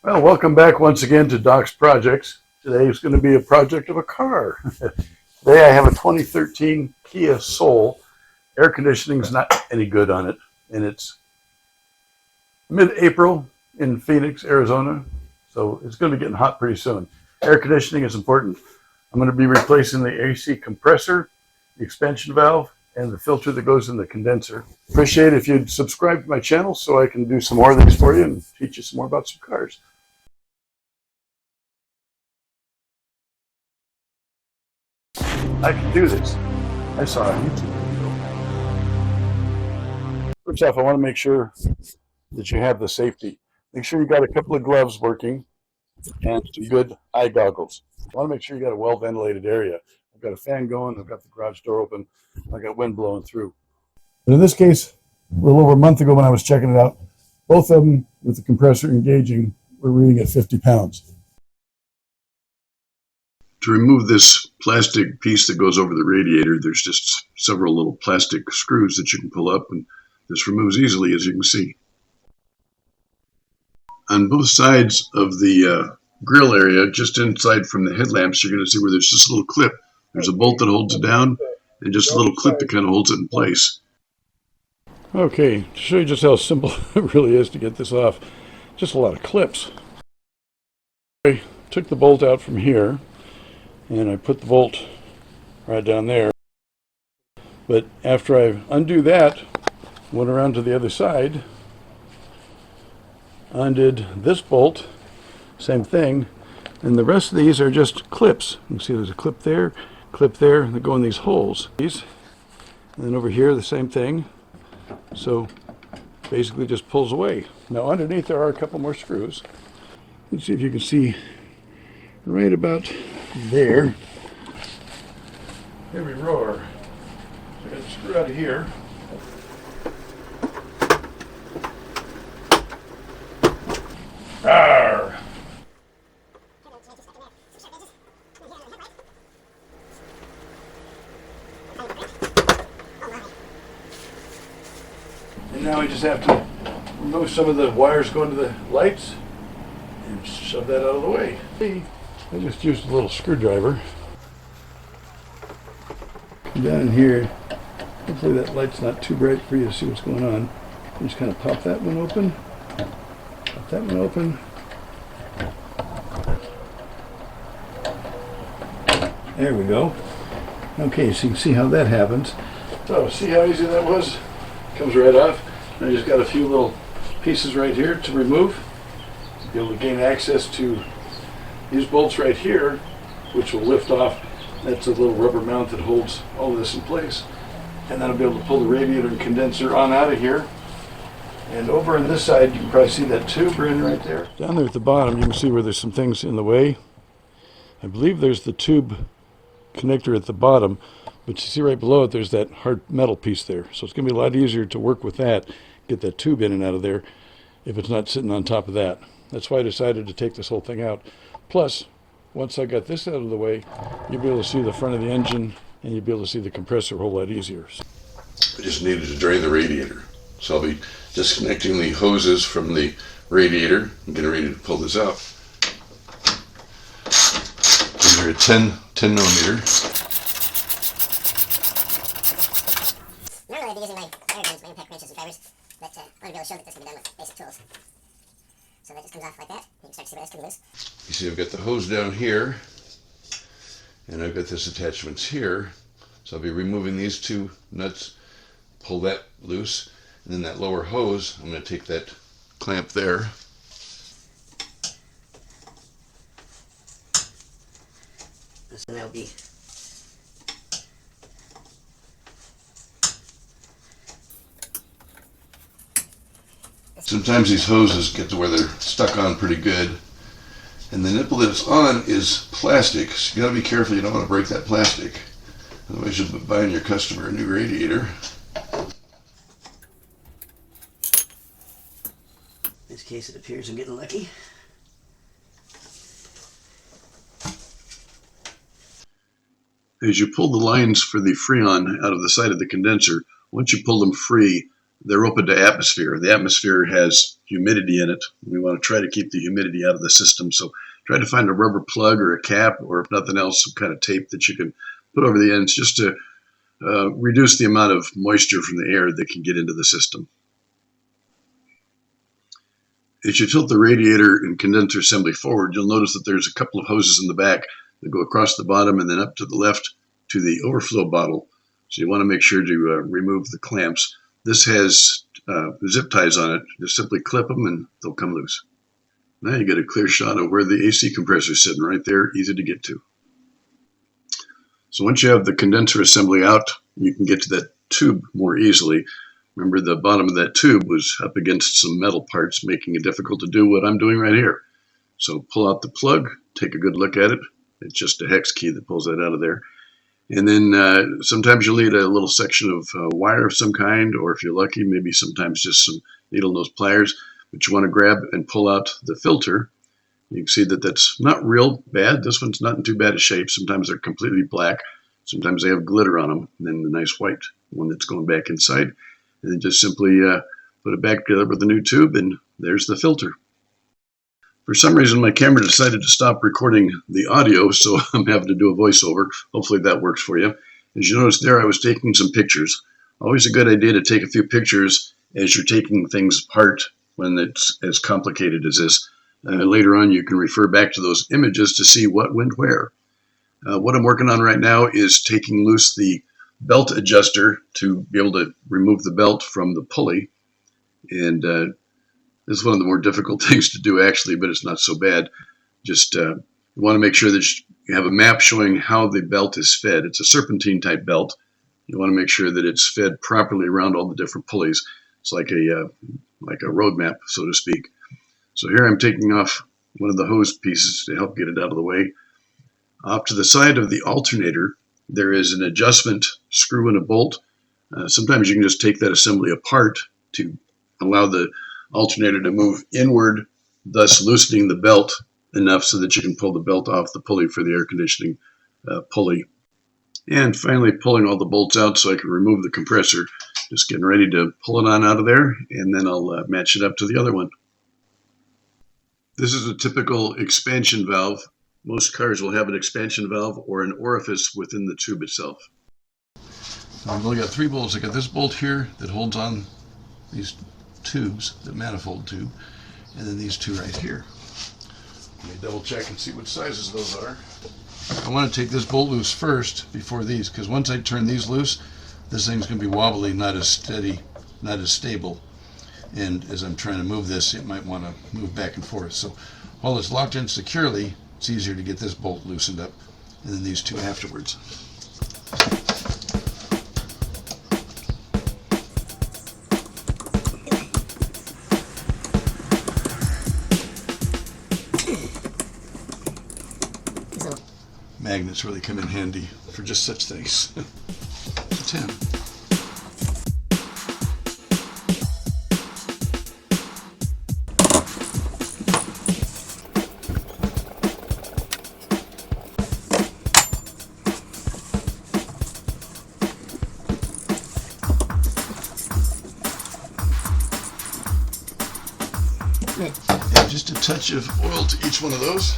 Well, welcome back once again to Doc's Projects. Today is going to be a project of a car. Today I have a 2013 Kia Soul. Air conditioning's not any good on it, and it's mid-April in Phoenix, Arizona, so it's going to be getting hot pretty soon. Air conditioning is important. I'm going to be replacing the AC compressor, the expansion valve, and the filter that goes in the condenser. Appreciate it if you'd subscribe to my channel so I can do some more of these for you and teach you some more about some cars. I can do this. I saw a YouTube video. First off, I want to make sure that you have the safety. Make sure you got a couple of gloves working and some good eye goggles. I want to make sure you got a well ventilated area. I've got a fan going, I've got the garage door open, I got wind blowing through. But in this case, a little over a month ago when I was checking it out, both of them with the compressor engaging were reading at 50 pounds. To remove this plastic piece that goes over the radiator, there's just several little plastic screws that you can pull up, and this removes easily, as you can see. On both sides of the grill area, just inside from the headlamps, you're going to see where there's just a little clip. There's a bolt that holds it down, and just a little clip that kind of holds it in place. Okay, to show you just how simple it really is to get this off, just a lot of clips. I took the bolt out from here, and I put the bolt right down there. But after I undo that, went around to the other side, undid this bolt, same thing, and the rest of these are just clips. You can see there's a clip there, that go in these holes. And then over here, the same thing. So basically just pulls away. Now underneath there are a couple more screws. Let's see if you can see right about there. Here we roar. So I got the screw out of here. Arr! And now I just have to remove some of the wires going to the lights and shove that out of the way. I just used a little screwdriver. Down in here, hopefully that light's not too bright for you to see what's going on. Just kind of pop that one open. Pop that one open. There we go. Okay, so you can see how that happens. So see how easy that was? Comes right off. I just got a few little pieces right here to remove. To be able to gain access to these bolts right here, which will lift off. That's a little rubber mount that holds all of this in place. And then I'll be able to pull the radiator and condenser on out of here. And over on this side, you can probably see that tube in right there. Down there at the bottom, you can see where there's some things in the way. I believe there's the tube connector at the bottom, but you see right below it, there's that hard metal piece there. So it's going to be a lot easier to work with that, get that tube in and out of there, if it's not sitting on top of that. That's why I decided to take this whole thing out. Plus, once I got this out of the way, you'll be able to see the front of the engine, and you'll be able to see the compressor a whole lot easier. I just needed to drain the radiator. So I'll be disconnecting the hoses from the radiator. I'm getting ready to pull this out. These are a 10 millimeter. Normally I'd be using my wire guns, my impact wrenches and drivers, but I want to be able to show that this can be done with basic tools. So that just comes off like that. You can start to see where this can loose. You see I've got the hose down here, and I've got this attachments here. So I'll be removing these two nuts, pull that loose, and then that lower hose, I'm going to take that clamp there. So that'll be Sometimes these hoses get to where they're stuck on pretty good, and the nipple that it's on is plastic, so you got to be careful. You don't want to break that plastic, otherwise you'll be buying your customer a new radiator. in this case it appears I'm getting lucky. As you pull the lines for the Freon out of the side of the condenser, once you pull them free, they're open to atmosphere. The atmosphere has humidity in it. We want to try to keep the humidity out of the system. So try to find a rubber plug or a cap, or if nothing else, some kind of tape that you can put over the ends just to reduce the amount of moisture from the air that can get into the system. As you tilt the radiator and condenser assembly forward, you'll notice that there's a couple of hoses in the back that go across the bottom and then up to the left to the overflow bottle. So you want to make sure to remove the clamps. This has zip ties on it. Just simply clip them and they'll come loose. Now you get a clear shot of where the AC compressor is sitting right there, easy to get to. So once you have the condenser assembly out, you can get to that tube more easily. Remember, the bottom of that tube was up against some metal parts, making it difficult to do what I'm doing right here. So pull out the plug, take a good look at it. It's just a hex key that pulls that out of there. And then sometimes you'll need a little section of wire of some kind, or if you're lucky, maybe sometimes just some needle nose pliers. But you want to grab and pull out the filter. You can see that that's not real bad. This one's not in too bad a shape. Sometimes they're completely black. Sometimes they have glitter on them. And then the nice white one that's going back inside. And then just simply put it back together with the new tube, and there's the filter. For some reason, my camera decided to stop recording the audio, so I'm having to do a voiceover. Hopefully that works for you. As you notice there, I was taking some pictures. Always a good idea to take a few pictures as you're taking things apart when it's as complicated as this. Later on, you can refer back to those images to see what went where. What I'm working on right now is taking loose the belt adjuster to be able to remove the belt from the pulley. And this is one of the more difficult things to do, actually, but it's not so bad. Just you want to make sure that you have a map showing how the belt is fed. It's a serpentine type belt. You want to make sure that it's fed properly around all the different pulleys. It's like a road map, so to speak. So here I'm taking off one of the hose pieces to help get it out of the way. Off to the side of the alternator, there is an adjustment screw and a bolt. Sometimes you can just take that assembly apart to allow the alternator to move inward, thus loosening the belt enough so that you can pull the belt off the pulley for the air conditioning pulley. And finally pulling all the bolts out so I can remove the compressor. Just getting ready to pull it on out of there, and then I'll match it up to the other one. This is a typical expansion valve. Most cars will have an expansion valve or an orifice within the tube itself. I've only got 3 bolts. I got this bolt here that holds on these tubes, the manifold tube, and then these 2 right here. Let me double check and see what sizes those are. I want to take this bolt loose first before these, because once I turn these loose, this thing's going to be wobbly, not as steady, not as stable. And as I'm trying to move this, it might want to move back and forth. So while it's locked in securely, it's easier to get this bolt loosened up, and then these 2 afterwards. Magnets really come in handy for just such things. 10. And just a touch of oil to each one of those.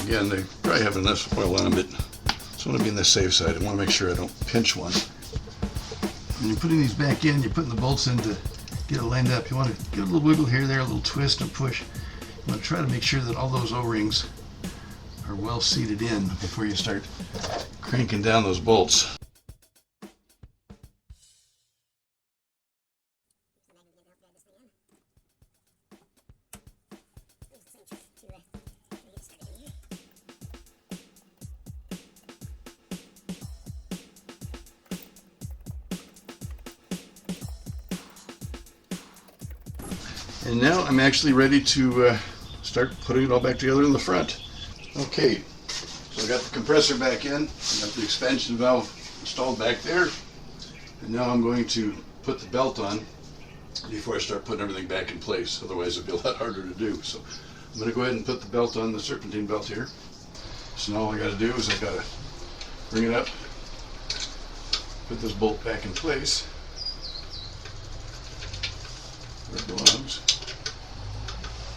Again, they probably have enough oil on them, but I just want to be on the safe side. I want to make sure I don't pinch one. When you're putting these back in, you're putting the bolts in to get it lined up. You want to give a little wiggle here, there, a little twist and push. You want to try to make sure that all those O-rings are well seated in before you start cranking down those bolts. And now I'm actually ready to start putting it all back together in the front. Okay, so I got the compressor back in, I got the expansion valve installed back there, and now I'm going to put the belt on before I start putting everything back in place. Otherwise it'll be a lot harder to do. So I'm going to go ahead and put the belt on, the serpentine belt here. So now all I got to do is I got to bring it up, put this bolt back in place, where it belongs.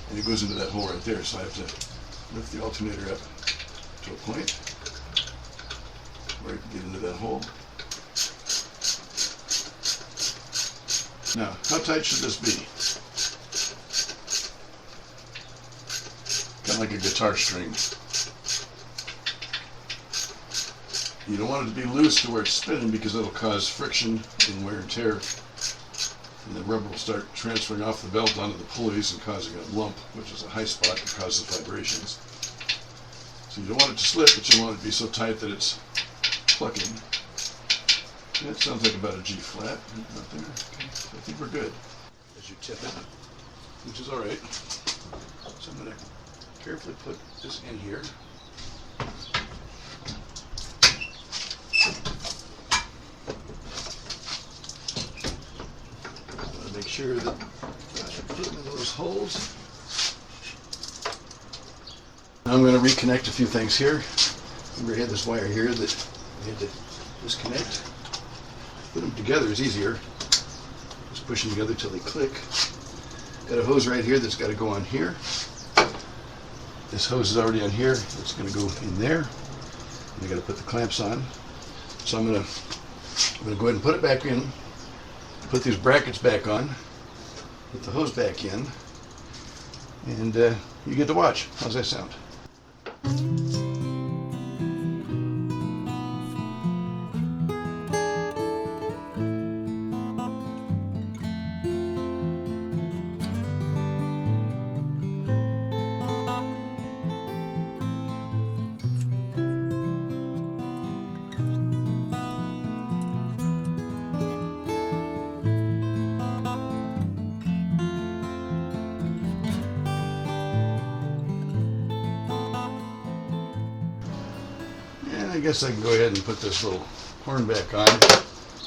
And it goes into that hole right there, so I have to lift the alternator up to a point where it can get into that hole. Now, how tight should this be? Kind of like a guitar string. You don't want it to be loose to where it's spinning because it'll cause friction and wear and tear. And the rubber will start transferring off the belt onto the pulleys and causing a lump, which is a high spot that causes vibrations. So you don't want it to slip, but you want it to be so tight that it's plucking. That sounds like about a G flat out there. Okay, so I think we're good. As you tip it, which is all right. So I'm going to carefully put this in here. Make sure that I put them in those holes. Now I'm going to reconnect a few things here. Remember, I had this wire here that I had to disconnect. Put them together is easier. Just push them together till they click. Got a hose right here that's got to go on here. This hose is already on here. It's going to go in there. And I got to put the clamps on. So I'm going to go ahead and put it back in. Put these brackets back on, put the hose back in, and you get to watch. How's that sound? I guess I can go ahead and put this little horn back on. I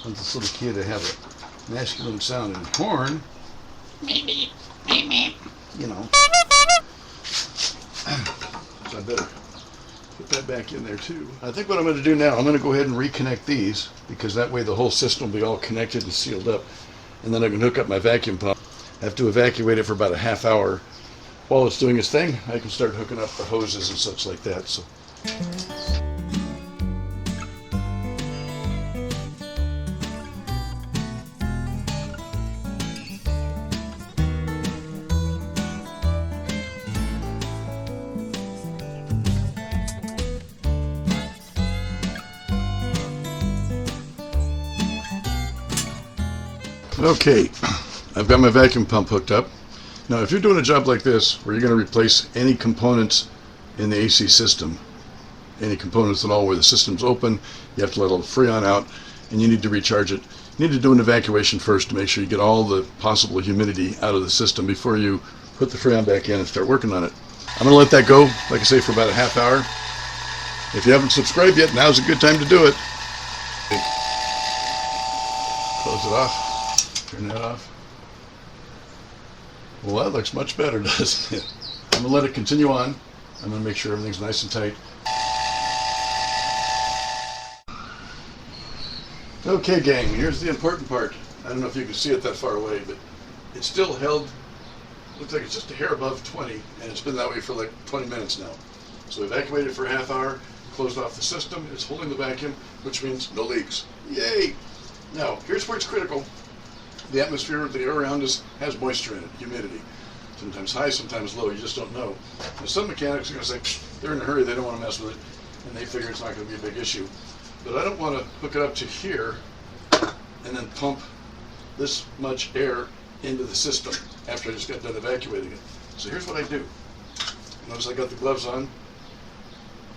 want this little kid to have a masculine sounding horn. You know. So I better put that back in there too. I think what I'm going to do now, I'm going to go ahead and reconnect these because that way the whole system will be all connected and sealed up. And then I can hook up my vacuum pump. I have to evacuate it for about a half hour. While it's doing its thing, I can start hooking up the hoses and such like that. So. Okay, I've got my vacuum pump hooked up. Now if you're doing a job like this where you're going to replace any components in the AC system, any components at all where the system's open, you have to let all the freon out and you need to recharge it. You need to do an evacuation first to make sure you get all the possible humidity out of the system before you put the freon back in and start working on it. I'm going to let that go, like I say, for about a half hour. If you haven't subscribed yet, now's a good time to do it. Close it off. Turn that off. Well, that looks much better, doesn't it? I'm going to let it continue on. I'm going to make sure everything's nice and tight. Okay, gang, here's the important part. I don't know if you can see it that far away, but it's still held, looks like it's just a hair above 20, and it's been that way for like 20 minutes now. So evacuated for a half hour, closed off the system, it's holding the vacuum, which means no leaks. Yay! Now, here's where it's critical. The atmosphere, the air around us has moisture in it, humidity. Sometimes high, sometimes low, you just don't know. Now, some mechanics are going to say, psh, they're in a hurry, they don't want to mess with it, and they figure it's not going to be a big issue. But I don't want to hook it up to here and then pump this much air into the system after I just got done evacuating it. So here's what I do. Notice I got the gloves on,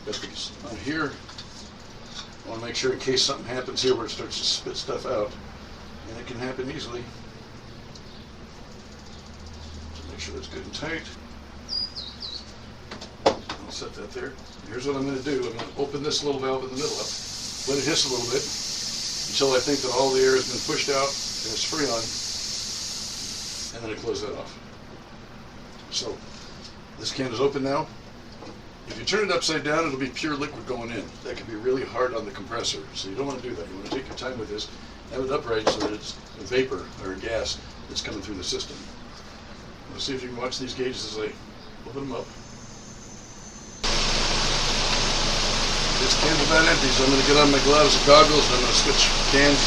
got these on here. I want to make sure in case something happens here where it starts to spit stuff out. And it can happen easily. So make sure it's good and tight. I'll set that there. Here's what I'm going to do. I'm going to open this little valve in the middle up, let it hiss a little bit until I think that all the air has been pushed out and it's freon, and then I close that off. So this can is open now. If you turn it upside down, it'll be pure liquid going in. That can be really hard on the compressor, so you don't want to do that. You want to take your time with this. Have it upright so that it's a vapor or a gas that's coming through the system. Let's see if you can watch these gauges as I open them up. This can's about empty, so I'm going to get on my gloves and goggles and I'm going to switch cans,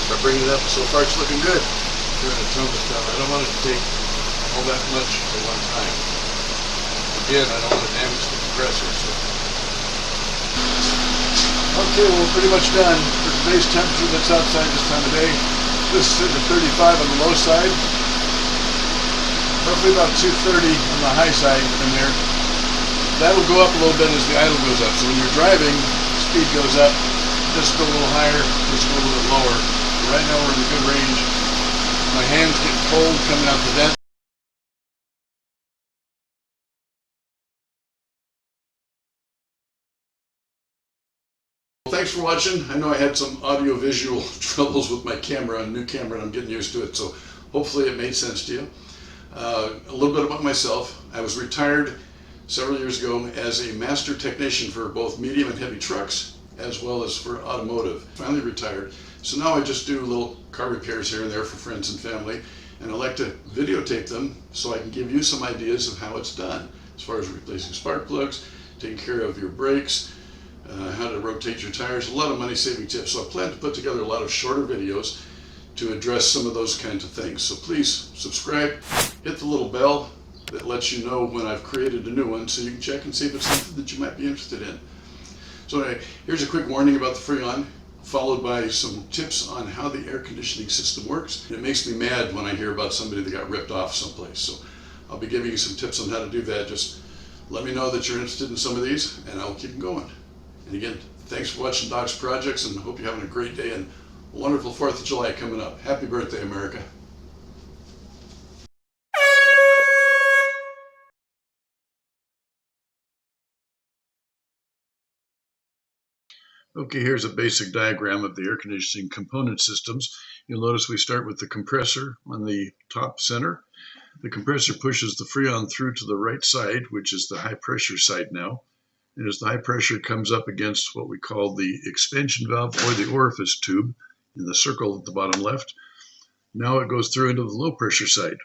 start bringing it up. So far it's looking good. Trying to tone this down. I don't want it to take all that much at one time. Again, I don't want to damage the compressor. So. Okay, well, we're pretty much done. For today's temperature that's outside this time of day, this is sitting at 35 on the low side. Roughly about 230 on the high side in there. That'll go up a little bit as the idle goes up. So when you're driving, speed goes up. This will go a little higher, this will go a little bit lower. But right now we're in a good range. My hand's getting cold coming out the vent. Well, thanks for watching. I know I had some audio-visual troubles with my camera, a new camera, and I'm getting used to it. So hopefully it made sense to you. A little bit about myself. I was retired several years ago as a master technician for both medium and heavy trucks, as well as for automotive. Finally retired. So now I just do little car repairs here and there for friends and family, and I like to videotape them so I can give you some ideas of how it's done, as far as replacing spark plugs, taking care of your brakes, how to rotate your tires, a lot of money-saving tips. So I plan to put together a lot of shorter videos to address some of those kinds of things. So please subscribe, hit the little bell that lets you know when I've created a new one so you can check and see if it's something that you might be interested in. So anyway, here's a quick warning about the Freon, followed by some tips on how the air conditioning system works. It makes me mad when I hear about somebody that got ripped off someplace. So I'll be giving you some tips on how to do that. Just let me know that you're interested in some of these and I'll keep them going. And again, thanks for watching Doc's Projects and hope you're having a great day and a wonderful 4th of July coming up. Happy birthday, America. Okay, here's a basic diagram of the air conditioning component systems. You'll notice we start with the compressor on the top center. The compressor pushes the Freon through to the right side, which is the high pressure side now. And as the high pressure comes up against what we call the expansion valve or the orifice tube in the circle at the bottom left, now it goes through into the low pressure side.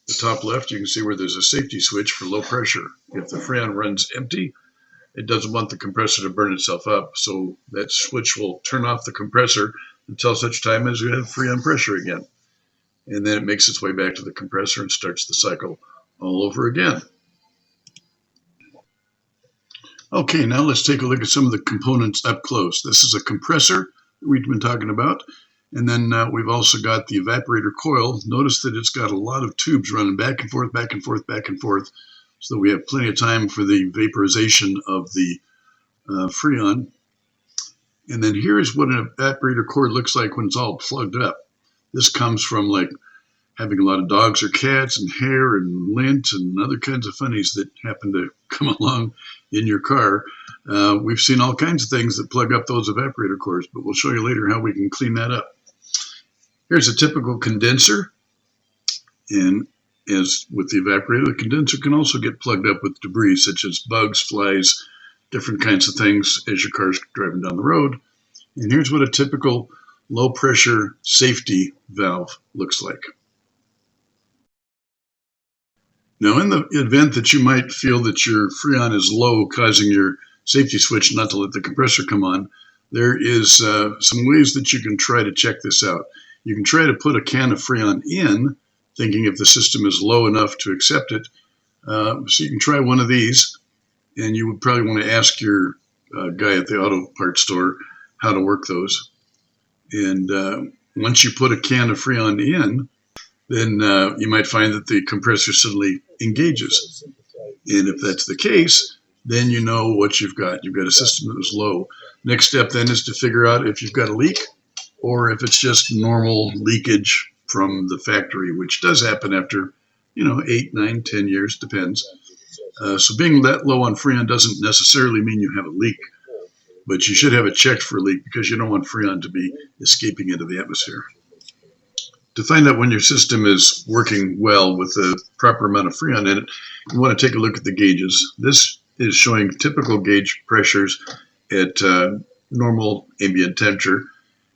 The top left, you can see where there's a safety switch for low pressure. If the Freon runs empty, it doesn't want the compressor to burn itself up, so that switch will turn off the compressor until such time as you have Freon pressure again. And then it makes its way back to the compressor and starts the cycle all over again. Okay, now let's take a look at some of the components up close. This is a compressor that we've been talking about. And then we've also got the evaporator coil. Notice that it's got a lot of tubes running back and forth, back and forth, back and forth, so that we have plenty of time for the vaporization of the Freon. And then here's what an evaporator cord looks like when it's all plugged up. This comes from like having a lot of dogs or cats and hair and lint and other kinds of funnies that happen to come along in your car. We've seen all kinds of things that plug up those evaporator cords, but we'll show you later how we can clean that up. Here's a typical condenser. And as with the evaporator, the condenser can also get plugged up with debris such as bugs, flies, different kinds of things as your car's driving down the road. And here's what a typical low pressure safety valve looks like. Now, in the event that you might feel that your Freon is low, causing your safety switch not to let the compressor come on, there is some ways that you can try to check this out. You can try to put a can of Freon in, thinking if the system is low enough to accept it. So you can try one of these, and you would probably want to ask your guy at the auto parts store how to work those. And once you put a can of Freon in, then you might find that the compressor suddenly engages. And if that's the case, then you know what you've got. You've got a system that is low. Next step then is to figure out if you've got a leak or if it's just normal leakage from the factory, which does happen after, 8, 9, 10 years, depends. So being that low on Freon doesn't necessarily mean you have a leak, but you should have it checked for a leak because you don't want Freon to be escaping into the atmosphere. To find out when your system is working well with the proper amount of Freon in it, you want to take a look at the gauges. This is showing typical gauge pressures at normal ambient temperature.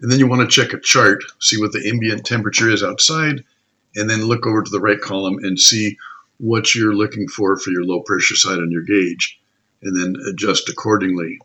And then you want to check a chart, see what the ambient temperature is outside, and then look over to the right column and see what you're looking for your low pressure side on your gauge, and then adjust accordingly.